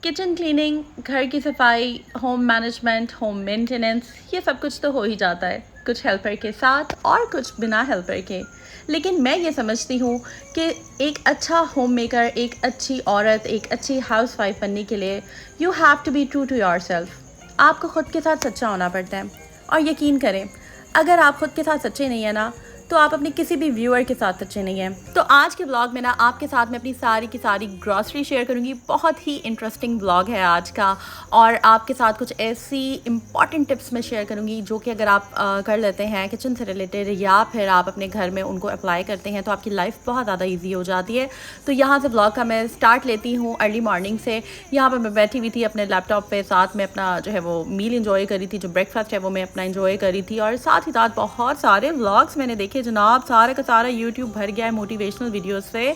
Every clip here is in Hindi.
किचन क्लीनिंग, घर की सफाई, होम मैनेजमेंट, होम मेंटेनेंस, ये सब कुछ तो हो ही जाता है, कुछ हेल्पर के साथ और कुछ बिना हेल्पर के। लेकिन मैं ये समझती हूँ कि एक अच्छा होम मेकर, एक अच्छी औरत, एक अच्छी हाउसवाइफ बनने के लिए you have to be true to yourself. आपको ख़ुद के साथ सच्चा होना पड़ता है। और यकीन करें, अगर आप ख़ुद के साथ सच्चे नहीं हैं ना, तो आप अपने किसी भी व्यूअर के साथ अच्छे नहीं हैं। तो आज के ब्लॉग में ना आपके साथ मैं अपनी सारी की सारी ग्रॉसरी शेयर करूंगी। बहुत ही इंटरेस्टिंग ब्लॉग है आज का, और आपके साथ कुछ ऐसी इंपॉर्टेंट टिप्स मैं शेयर करूंगी जो कि अगर आप कर लेते हैं किचन से रिलेटेड, या फिर आप अपने घर में उनको अप्लाई करते हैं, तो आपकी लाइफ बहुत ज़्यादा ईजी हो जाती है। तो यहाँ से ब्लॉग का मैं स्टार्ट लेती हूँ अर्ली मॉर्निंग से। यहाँ पर मैं बैठी हुई थी अपने लैपटॉप पे, साथ में अपना जो है वो मील इंजॉय करी थी, जो ब्रेकफास्ट है वो मैं अपना इंजॉय करी थी, और साथ ही साथ बहुत सारे व्लॉग्स मैंने देखे जनाब। सारे का सारा यूट्यूब भर गया है मोटिवेशनल वीडियोस से।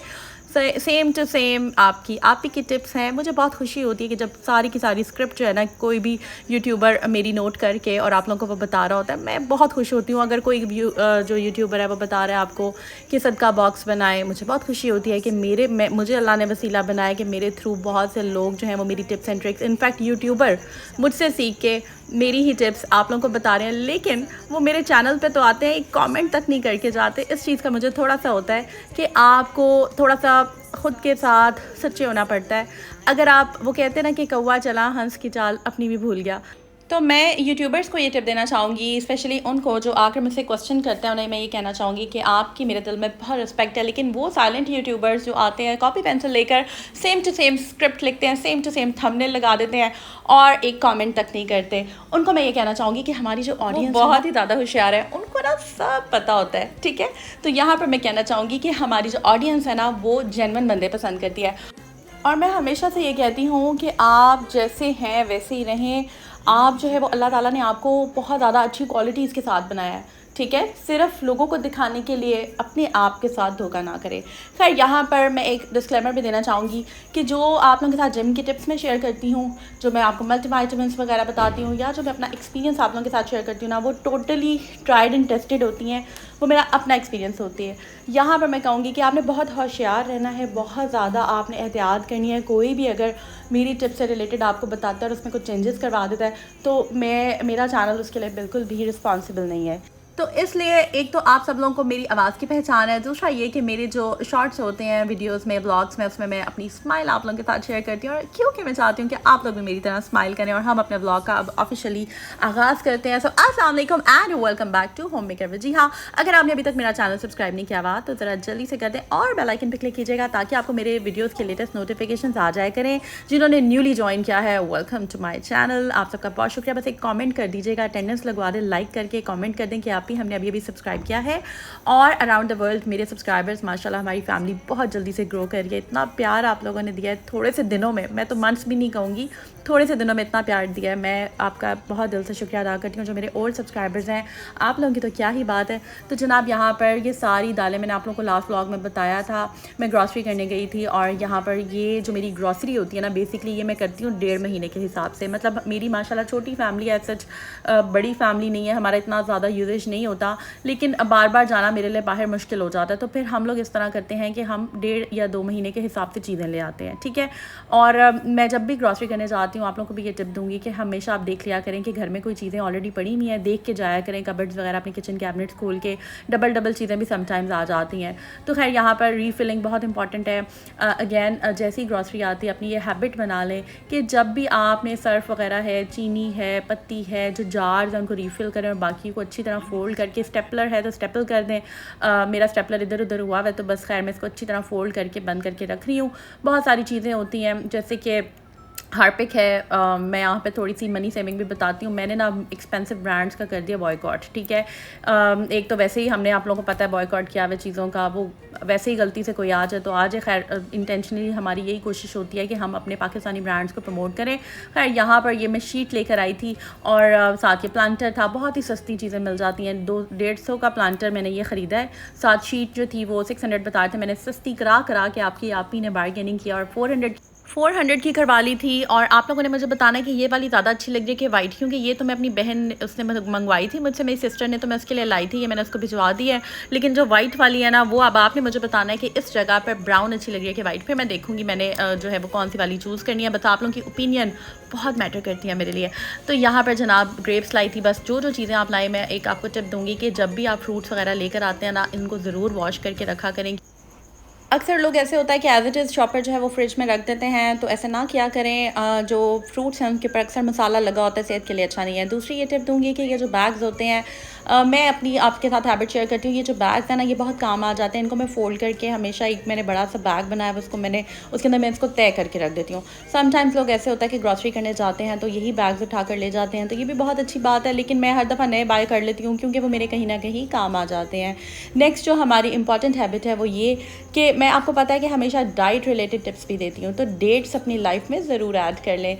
सेम टू सेम आप ही की टिप्स हैं। मुझे बहुत खुशी होती है कि जब सारी की सारी स्क्रिप्ट जो है ना, कोई भी यूट्यूबर मेरी नोट करके और आप लोगों को वो बता रहा होता है, मैं बहुत खुश होती हूँ। अगर कोई जो यूट्यूबर है वो बता रहा है आपको कि सदका बॉक्स बनाए, मुझे बहुत खुशी होती है कि मुझे अल्लाह ने वसीला बनाया कि मेरे थ्रू बहुत से लोग जो हैं वो मेरी tips and tricks, in fact YouTuber मुझसे सीख के मेरी ही टिप्स आप लोगों को बता रहे हैं। लेकिन वो मेरे चैनल पे तो आते हैं, एक कमेंट तक नहीं करके जाते। इस चीज़ का मुझे थोड़ा सा होता है कि आपको थोड़ा सा ख़ुद के साथ सच्चे होना पड़ता है। अगर आप, वो कहते हैं ना कि कौवा चला हंस की चाल अपनी भी भूल गया। तो मैं यूट्यूबर्स को ये टिप देना चाहूँगी, स्पेशली उनको जो आकर मुझसे क्वेश्चन करते हैं, उन्हें मैं ये कहना चाहूँगी कि आपकी मेरे दिल में बहुत रिस्पेक्ट है। लेकिन वो साइलेंट यूट्यूबर्स जो आते हैं कॉपी पेंसिल लेकर सेम टू सेम स्क्रिप्ट लिखते हैं, सेम टू सेम थंबनेल लगा देते हैं और एक कमेंट तक नहीं करते, उनको मैं ये कहना चाहूँगी कि हमारी जो ऑडियंस बहुत ही ज़्यादा होशियार है, उनको ना सब पता होता है, ठीक है। तो यहाँ पर मैं कहना चाहूँगी कि हमारी जो ऑडियंस है ना, वो जेन्युइन बंदे पसंद करती है। और मैं हमेशा से ये कहती हूँ कि आप जैसे हैं वैसे ही रहें। आप जो है वो, अल्लाह ताला ने आपको बहुत ज़्यादा अच्छी क्वालिटीज़ के साथ बनाया है, ठीक है। सिर्फ लोगों को दिखाने के लिए अपने आप के साथ धोखा ना करें। खैर, यहाँ पर मैं एक डिस्क्लेमर भी देना चाहूँगी कि जो आप लोगों के साथ जिम की टिप्स मैं शेयर करती हूँ, जो मैं आपको मल्टीविटामिन्स वगैरह बताती हूँ, या जो मैं अपना एक्सपीरियंस आप लोगों के साथ शेयर करती हूँ ना, वो टोटली ट्राइड एंड टेस्टेड होती हैं। वो मेरा अपना एक्सपीरियंस होती है। यहाँ पर मैं कहूँगी कि आपने बहुत होशियार रहना है, बहुत ज़्यादा आपने एहतियात करनी है। कोई भी अगर मेरी टिप से रिलेटेड आपको बताता है और उसमें कुछ चेंजेस करवा देता है, तो मेरा चैनल उसके लिए बिल्कुल भी रिस्पॉन्सिबल नहीं है। तो इसलिए एक तो आप सब लोगों को मेरी आवाज़ की पहचान है, दूसरा ये कि मेरे जो शॉर्ट्स होते हैं वीडियोस में, ब्लॉग्स में, उसमें मैं अपनी स्माइल आप लोगों के साथ शेयर करती हूँ, और क्योंकि मैं चाहती हूँ कि आप लोग भी मेरी तरह स्माइल करें। और हम अपने ब्लॉग का अब ऑफिशियली आगाज़ करते हैं। सो अस्सलाम वालेकुम and welcome back to home maker with. जी हाँ, अगर आपने अभी तक मेरा चैनल सब्सक्राइब नहीं किया हुआ तो ज़रा जल्दी से कर दें और बेल आइकन पर क्लिक कीजिएगा, ताकि आपको मेरे वीडियोज़ के लेटेस्ट नोटिफिकेशन आ जाए करें। जिन्होंने न्यूली ज्वाइन किया है, वेलकम टू माई चैनल। आप सबका बहुत शुक्रिया। बस एक कॉमेंट कर दीजिएगा, अटेंडेंस लगवा दें, लाइक करके कॉमेंट कर दें कि आप भी हमने अभी सब्सक्राइब किया है। और अराउंड द वर्ल्ड मेरे सब्सक्राइबर्स, माशाल्लाह हमारी फैमिली बहुत जल्दी से ग्रो कर रही है। इतना प्यार आप लोगों ने दिया है थोड़े से दिनों में, मैं तो मंथ्स भी नहीं कहूँगी, थोड़े से दिनों में इतना प्यार दिया है। मैं आपका बहुत दिल से शुक्रिया अदा करती हूँ। जो मेरे ओल्ड सब्सक्राइबर्स हैं, आप लोगों की तो क्या ही बात है। तो जनाब, यहाँ पर ये सारी दालें मैंने आप लोगों को लास्ट व्लॉग में बताया था, मैं ग्रॉसरी करने गई थी। और यहाँ पर ये जो मेरी ग्रॉसरी होती है ना, बेसिकली ये मैं करती हूँ 1.5 महीने के हिसाब से। मतलब मेरी माशाल्लाह छोटी फैमिली है, सच बड़ी फैमिली नहीं है, हमारा इतना ज़्यादा यूजेज नहीं होता, लेकिन बार बार जाना मेरे लिए बाहर मुश्किल हो जाता है। तो फिर हम लोग इस तरह करते हैं कि हम 1.5 या 2 महीने के हिसाब से चीज़ें ले आते हैं, ठीक है। और मैं जब भी ग्रॉसरी करने जाती हूँ, आप लोगों को भी ये टिप दूंगी कि हमेशा आप देख लिया करें कि घर में कोई चीज़ें ऑलरेडी पड़ी हुई हैं, देख के जाया करें। कबर्ड्स वगैरह, अपने किचन कैबिनेट्स खोल के, डबल चीज़ें भी समटाइम्स आ जाती हैं। तो खैर, यहाँ पर रीफिलिंग बहुत इंपॉर्टेंट है। अगेन, जैसी ग्रॉसरी आती है, अपनी ये हैबिट बना लें कि जब भी आपने सर्फ वगैरह है, चीनी है, पत्ती है, जो जार्स हैं उनको रीफ़िल करें, और बाकी को अच्छी तरह फोल्ड करके, स्टेपलर है तो स्टेपल कर दें। मेरा स्टेपलर इधर उधर हुआ है, तो बस खैर मैं इसको अच्छी तरह फोल्ड करके बंद करके रख रही हूँ। बहुत सारी चीज़ें होती हैं, जैसे कि हार्पिक है। मैं यहाँ पे थोड़ी सी मनी सेविंग भी बताती हूँ। मैंने ना एक्सपेंसिव ब्रांड्स का कर दिया बॉयकॉट, ठीक है। एक तो वैसे ही हमने, आप लोगों को पता है, बॉयकॉट किया हुआ चीज़ों का, वो वैसे ही गलती से कोई आ जाए तो आ जाए। खैर, इंटेंशनली हमारी यही कोशिश होती है कि हम अपने पाकिस्तानी ब्रांड्स को प्रमोट करें। खैर, यहाँ पर ये मैं शीट लेकर आई थी, और साथ ये प्लांटर था। बहुत ही सस्ती चीज़ें मिल जाती हैं, 200-150 का प्लांटर मैंने ये ख़रीदा है। साथ शीट जो थी वो 600 बताए थे, मैंने सस्ती करा के आप ही ने बार्गेनिंग किया और 400 की करवा ली थी और आप लोगों ने मुझे बताना है कि ये वाली ज़्यादा अच्छी लग रही है कि वाइट, क्योंकि ये तो मैं अपनी बहन उसने मंगवाई थी मुझसे, मेरी सिस्टर ने, तो मैं उसके लिए लाई थी, ये मैंने उसको भिजवा दी है। लेकिन जो वाइट वाली है ना, वो अब आपने मुझे बताना है कि इस जगह पर ब्राउन अच्छी लग रही है कि वाइट। फिर मैं देखूँगी मैंने जो है वो कौन सी वाली चूज़ करनी है। बस आप लोगों की ओपिनियन बहुत मैटर करती है मेरे लिए। तो यहाँ पर जनाब ग्रेप्स लाई थी। बस जो जो चीज़ें आप लाए, मैं एक आपको टिप दूँगी कि जब भी आप फ्रूट्स वगैरह लेकर आते हैं ना, इनको ज़रूर वॉश करके रखा करें। अक्सर लोग ऐसे होता है कि एज इट इज़ शॉपर जो है वो फ्रिज में रख देते हैं, तो ऐसे ना किया करें। जो फ्रूट्स हैं उनके ऊपर अक्सर मसाला लगा होता है, सेहत के लिए अच्छा नहीं है। दूसरी ये टिप दूंगी कि ये जो बैग्स होते हैं, मैं अपनी आपके साथ हैबिट शेयर करती हूँ। ये जो बैग्स हैं ना, ये बहुत काम आ जाते हैं। इनको मैं फ़ोल्ड करके हमेशा एक मैंने बड़ा सा बैग बनाया है, उसको मैंने उसके अंदर मैं इसको तय करके रख देती हूँ। समटाइम्स लोग ऐसे होता है कि ग्रॉसरी करने जाते हैं तो यही बैग्स उठा कर ले जाते हैं, तो ये भी बहुत अच्छी बात है। लेकिन मैं हर दफ़ा नए बाय कर लेती हूँ क्योंकि वो मेरे कहीं ना कहीं काम आ जाते हैं। नेक्स्ट जो हमारी इंपॉर्टेंट हैबिट है वो ये कि मैं, आपको पता है कि हमेशा डाइट रिलेटेड टिप्स भी देती हूँ, तो डेट्स अपनी लाइफ में ज़रूर ऐड कर लें।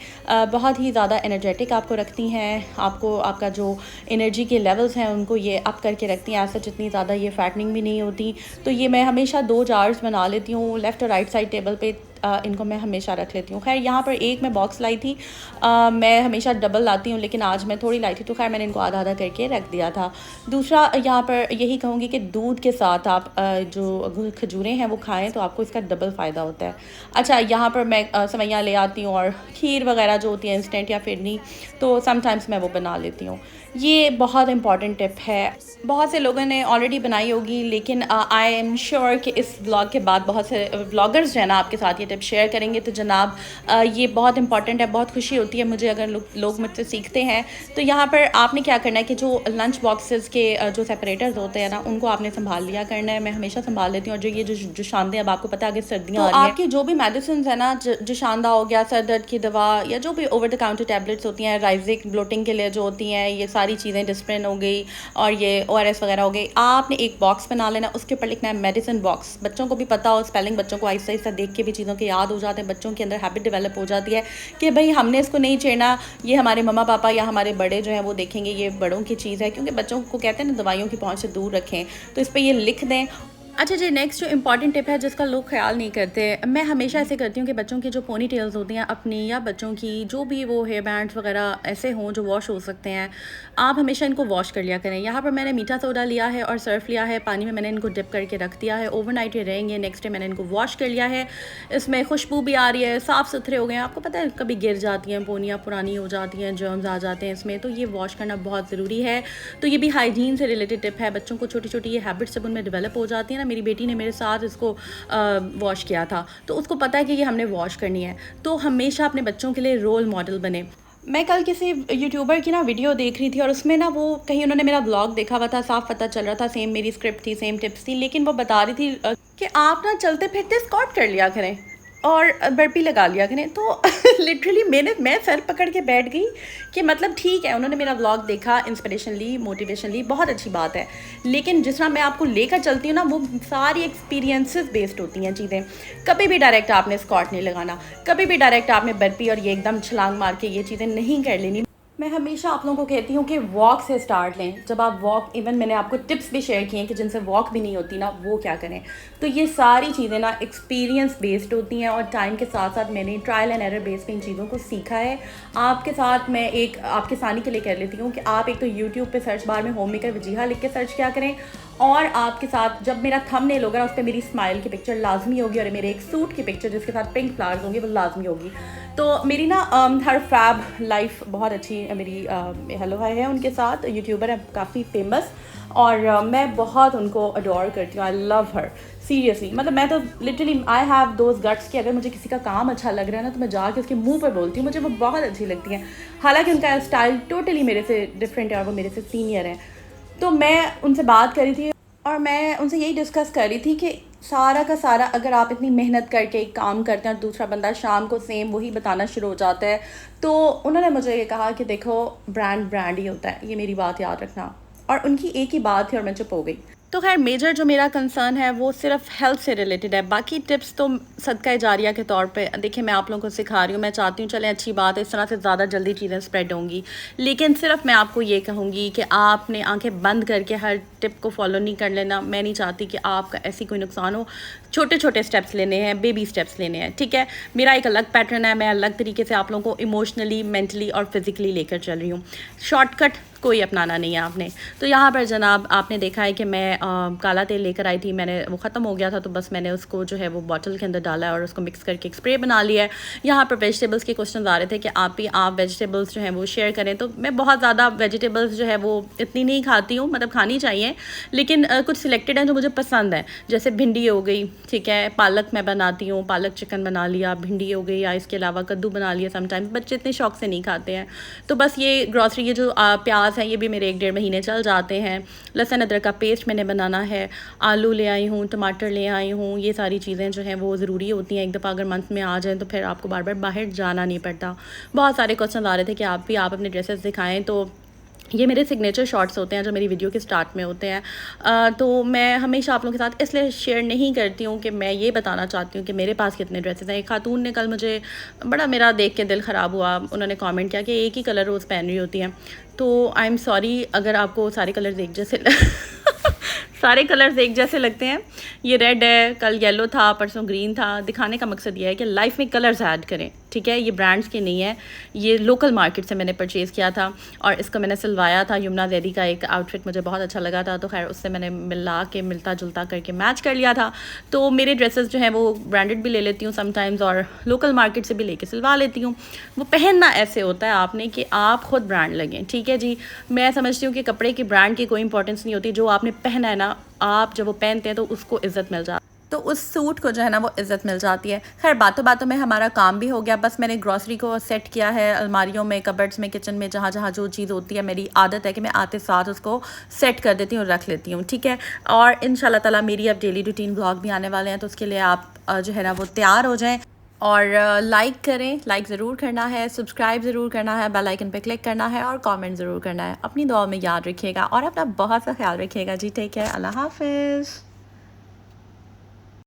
बहुत ही ज़्यादा एनर्जेटिक आपको रखती हैं, आपको आपका जो एनर्जी के लेवल्स हैं उनको ये अप करके रखती हैं। ऐसा जितनी ज़्यादा ये फैटनिंग भी नहीं होती। तो ये मैं हमेशा 2 जार्स बना लेती हूँ लेफ़्ट और राइट साइड टेबल पे। इनको मैं हमेशा रख लेती हूँ। खैर यहाँ पर एक मैं बॉक्स लाई थी, मैं हमेशा डबल लाती हूँ लेकिन आज मैं थोड़ी लाई थी, तो खैर मैंने इनको आधा आधा करके रख दिया था। दूसरा यहाँ पर यही कहूँगी कि दूध के साथ आप जो खजूरें हैं वो खाएं तो आपको इसका डबल फ़ायदा होता है। अच्छा, यहाँ पर मैं सेवइयाँ ले आती हूँ और खीर वगैरह जो होती है इंस्टेंट या फिरनी, तो समटाइम्स मैं वो बना लेती हूँ। ये बहुत इंपॉर्टेंट टिप है, बहुत से लोगों ने ऑलरेडी बनाई होगी, लेकिन आई एम श्योर कि इस व्लॉग के बाद बहुत से व्लॉगर्स जो है ना आपके साथ ये टिप शेयर करेंगे। तो जनाब ये बहुत इंपॉर्टेंट है। बहुत खुशी होती है मुझे अगर लोग मुझसे सीखते हैं। तो यहाँ पर आपने क्या करना है कि जो लंच बॉक्सेस के जो सेपरेटर्स होते हैं ना, उनको आपने संभाल लिया करना है। मैं हमेशा संभाल लेती हूँ। और जो ये जो शांदें, अब आपको पता है आगे सर्दियाँ आ रही हैं, आपकी जो भी मेडिसिन है ना, जो शांदा हो गया, सर दर्द की दवा, या जो भी ओवर द काउंटर टैबलेट्स होती हैं, राइजिक ब्लोटिंग के लिए जो होती हैं, ये सारी चीज़ें, डिस्प्रिन हो गई और ये ORS वगैरह हो गई, आपने एक बॉक्स बना लेना, उसके ऊपर लिखना है मेडिसिन बॉक्स। बच्चों को भी पता हो स्पेलिंग, बच्चों को आहिस्ता आहिस्ता देख के भी चीज़ों के याद हो जाते हैं। बच्चों के अंदर हैबिट डेवलप हो जाती है कि भाई हमने इसको नहीं छेड़ना, ये हमारे मम्मा पापा या हमारे बड़े जो हैं वो देखेंगे, ये बड़ों की चीज़ है। क्योंकि बच्चों को कहते हैं ना दवाइयों की पहुँच से दूर रखें, तो इस पर ये लिख दें। अच्छा जी, नेक्स्ट जो इंपॉर्टेंट टिप है जिसका लोग ख्याल नहीं करते, मैं हमेशा ऐसे करती हूँ कि बच्चों की जो पोनी टेल्स होती हैं अपनी, या बच्चों की जो भी वो हेयर बैंड्स वगैरह ऐसे हों जो वॉश हो सकते हैं, आप हमेशा इनको वॉश कर लिया करें। यहाँ पर मैंने मीठा सोडा लिया है और सर्फ लिया है, पानी में मैंने इनको डिप करके रख दिया है। ओवरनाइट ये रहेंगे, नेक्स्ट डे मैंने इनको वॉश कर लिया है। इसमें खुशबू भी आ रही है, साफ़ सुथरे हो गए हैं। आपको पता है कभी गिर जाती हैं पोनियाँ, पुरानी हो जाती हैं, जर्म्स आ जाते हैं इसमें, तो ये वॉश करना बहुत ज़रूरी है। तो ये भी हाइजीन से रिलेटेड टिप है। बच्चों को छोटी छोटी ये हैबिट्स जब उनमें डेवलप हो जाती है ना, मेरी बेटी ने मेरे साथ इसको वॉश किया था, तो उसको पता है कि ये हमने वॉश करनी है। तो हमेशा अपने बच्चों के लिए रोल मॉडल बने। मैं कल किसी यूट्यूबर की ना वीडियो देख रही थी और उसमें ना वो कहीं उन्होंने मेरा ब्लॉग देखा हुआ था, साफ पता चल रहा था सेम मेरी स्क्रिप्ट थी, सेम टिप्स थी, लेकिन वो बता रही थी कि आप ना चलते फिरते स्क्वाट कर लिया करें और बर्पी लगा लिया करें। तो लिटरली मैं सर पकड़ के बैठ गई कि मतलब ठीक है, उन्होंने मेरा व्लॉग देखा, इंस्पिरेशन ली, मोटिवेशन ली, बहुत अच्छी बात है। लेकिन जिस तरह मैं आपको लेकर चलती हूँ ना, वो सारी एक्सपीरियंसेस बेस्ड होती हैं चीज़ें। कभी भी डायरेक्ट आपने स्क्वाट नहीं लगाना, कभी भी डायरेक्ट आपने बर्पी और ये एकदम छलांग मार के ये चीज़ें नहीं कर लेनी। मैं हमेशा आप लोगों को कहती हूँ कि वॉक से स्टार्ट लें। जब आप वॉक, इवन मैंने आपको टिप्स भी शेयर किए हैं कि जिनसे वॉक भी नहीं होती ना, वो क्या करें। तो ये सारी चीज़ें ना एक्सपीरियंस बेस्ड होती हैं और टाइम के साथ साथ मैंने ट्रायल एंड एरर बेस्ड पे इन चीज़ों को सीखा है। आपके साथ मैं एक आपके आसानी के लिए कह लेती हूँ कि आप एक तो यूट्यूब पे सर्च बार में होम मेकर वजीहा लिख के सर्च किया करें, और आपके साथ जब मेरा थंबनेल होगा उस पर मेरी स्माइल की पिक्चर लाजमी होगी और मेरे एक सूट की पिक्चर जिसके साथ पिंक फ्लावर्स होंगे वो लाजमी होगी। तो मेरी ना हर फैब लाइफ बहुत अच्छी मेरी हेलो हाय है उनके साथ, यूट्यूबर है काफ़ी फेमस, और मैं बहुत उनको अडोर करती हूँ। I love her seriously. मतलब मैं तो literally I have those guts कि अगर मुझे किसी का काम अच्छा लग रहा है ना, तो मैं जाके उसके मुंह पर बोलती हूँ, मुझे वो बहुत अच्छी लगती हैं। हालांकि उनका स्टाइल टोटली मेरे से डिफरेंट है और वो मेरे से सीनियर हैं। तो मैं उनसे बात करी थी और मैं उनसे यही डिस्कस कर रही थी कि सारा का सारा अगर आप इतनी मेहनत करके एक काम करते हैं और दूसरा बंदा शाम को सेम वही बताना शुरू हो जाता है, तो उन्होंने मुझे ये कहा कि देखो ब्रांड ब्रांड ही होता है, ये मेरी बात याद रखना। और उनकी एक ही बात थी और मैं चुप हो गई। तो खैर मेजर जो मेरा कंसर्न है वो सिर्फ हेल्थ से रिलेटेड है। बाकी टिप्स तो सदका जारिया के तौर पे देखिए मैं आप लोगों को सिखा रही हूँ, मैं चाहती हूँ चलें अच्छी बात है, इस तरह से ज़्यादा जल्दी चीज़ें स्प्रेड होंगी। लेकिन सिर्फ मैं आपको ये कहूँगी कि आपने आंखें बंद करके हर टिप को फॉलो नहीं कर लेना। मैं नहीं चाहती कि आपका ऐसी कोई नुकसान हो। छोटे छोटे स्टेप्स लेने हैं, बेबी स्टेप्स लेने हैं, ठीक है। मेरा एक अलग पैटर्न है, मैं अलग तरीके से आप लोगों को इमोशनली, मेंटली और फिज़िकली लेकर चल रही हूँ। शॉर्टकट कोई अपनाना नहीं है आपने। तो यहाँ पर जनाब आपने देखा है कि मैं काला तेल लेकर आई थी, मैंने वो ख़त्म हो गया था तो बस मैंने उसको जो है वो बॉटल के अंदर डाला है और उसको मिक्स करके एक स्प्रे बना लिया है। यहाँ पर वेजिटेबल्स के क्वेश्चन आ रहे थे कि आप वेजिटेबल्स जो हैं वो शेयर करें। तो मैं बहुत ज़्यादा वेजिटेबल्स जो है वो इतनी नहीं खाती हूँ, मतलब खानी चाहिए, लेकिन कुछ सिलेक्टेड हैं जो मुझे पसंद है। जैसे भिंडी हो गई, ठीक है, पालक मैं बनाती हूँ, पालक चिकन बना लिया, भिंडी हो गई, या इसके अलावा कद्दू बना लिया। समटाइम्स बच्चे इतने शौक से नहीं खाते हैं, तो बस ये ग्रॉसरी, ये जो प्याज हैं ये भी मेरे 1-1.5 महीने चल जाते हैं। लहसुन अदरक का पेस्ट मैंने बनाना है, आलू ले आई हूँ, टमाटर ले आई हूँ। ये सारी चीज़ें जो हैं वो ज़रूरी होती हैं। एक दफ़ा अगर मंथ में आ जाएँ तो फिर आपको बार बार बाहर जाना नहीं पड़ता। बहुत सारे क्वेश्चन आ रहे थे कि आप अपने ड्रेसेस दिखाएँ। तो ये मेरे सिग्नेचर शॉट्स होते हैं जो मेरी वीडियो के स्टार्ट में होते हैं। तो मैं हमेशा आप लोगों के साथ इसलिए शेयर नहीं करती हूँ कि मैं ये बताना चाहती हूँ कि मेरे पास कितने ड्रेसेस हैं। एक खातून ने कल मुझे बड़ा मेरा देख के दिल ख़राब हुआ, उन्होंने कमेंट किया कि एक ही कलर रोज़ पहन रही होती हैं। तो आई एम सॉरी अगर आपको सारे कलर्स एक जैसे सारे कलर्स एक जैसे लगते हैं। ये रेड है, कल येलो था, परसों ग्रीन था। दिखाने का मकसद ये है कि लाइफ में कलर्स ऐड करें, ठीक है। ये ब्रांड्स के नहीं है, ये लोकल मार्केट से मैंने परचेज़ किया था और इसको मैंने सिलवाया था। यमुना जैदी का एक आउटफिट मुझे बहुत अच्छा लगा था, तो खैर उससे मैंने मिलता जुलता करके मैच कर लिया था। तो मेरे ड्रेसेस जो हैं वो ब्रांडेड भी ले लेती हूँ समटाइम्स और लोकल मार्केट से भी लेके सिलवा लेती हूँ। वो पहनना ऐसे होता है आपने कि आप खुद ब्रांड लगें, ठीक है जी। मैं समझती हूँ कि कपड़े की ब्रांड की कोई इंपॉर्टेंस नहीं होती, जो आपने पहना है ना, आप जब वो पहनते हैं तो उसको इज़्ज़त मिल जाती है, तो उस सूट को जो है ना वो इज़्ज़त मिल जाती है। खैर बातों बातों में हमारा काम भी हो गया। बस मैंने ग्रॉसरी को सेट किया है अलमारियों में, कबर्ड्स में, किचन में, जहाँ जहाँ जो चीज़ होती है। मेरी आदत है कि मैं आते साथ उसको सेट कर देती हूँ, रख लेती हूँ, ठीक है। और इंशाल्लाह ताला मेरी अब डेली रूटीन ब्लॉग भी आने वाले हैं, तो उसके लिए आप जो है ना वो तैयार हो जाएँ। और लाइक करें, लाइक ज़रूर करना है, सब्सक्राइब ज़रूर करना है, बेल आइकन पे क्लिक करना है और कमेंट ज़रूर करना है। अपनी दुआ में याद रखिएगा और अपना बहुत सा ख्याल रखिएगा जी। टेक केयर, अल्लाह हाफ़िज़।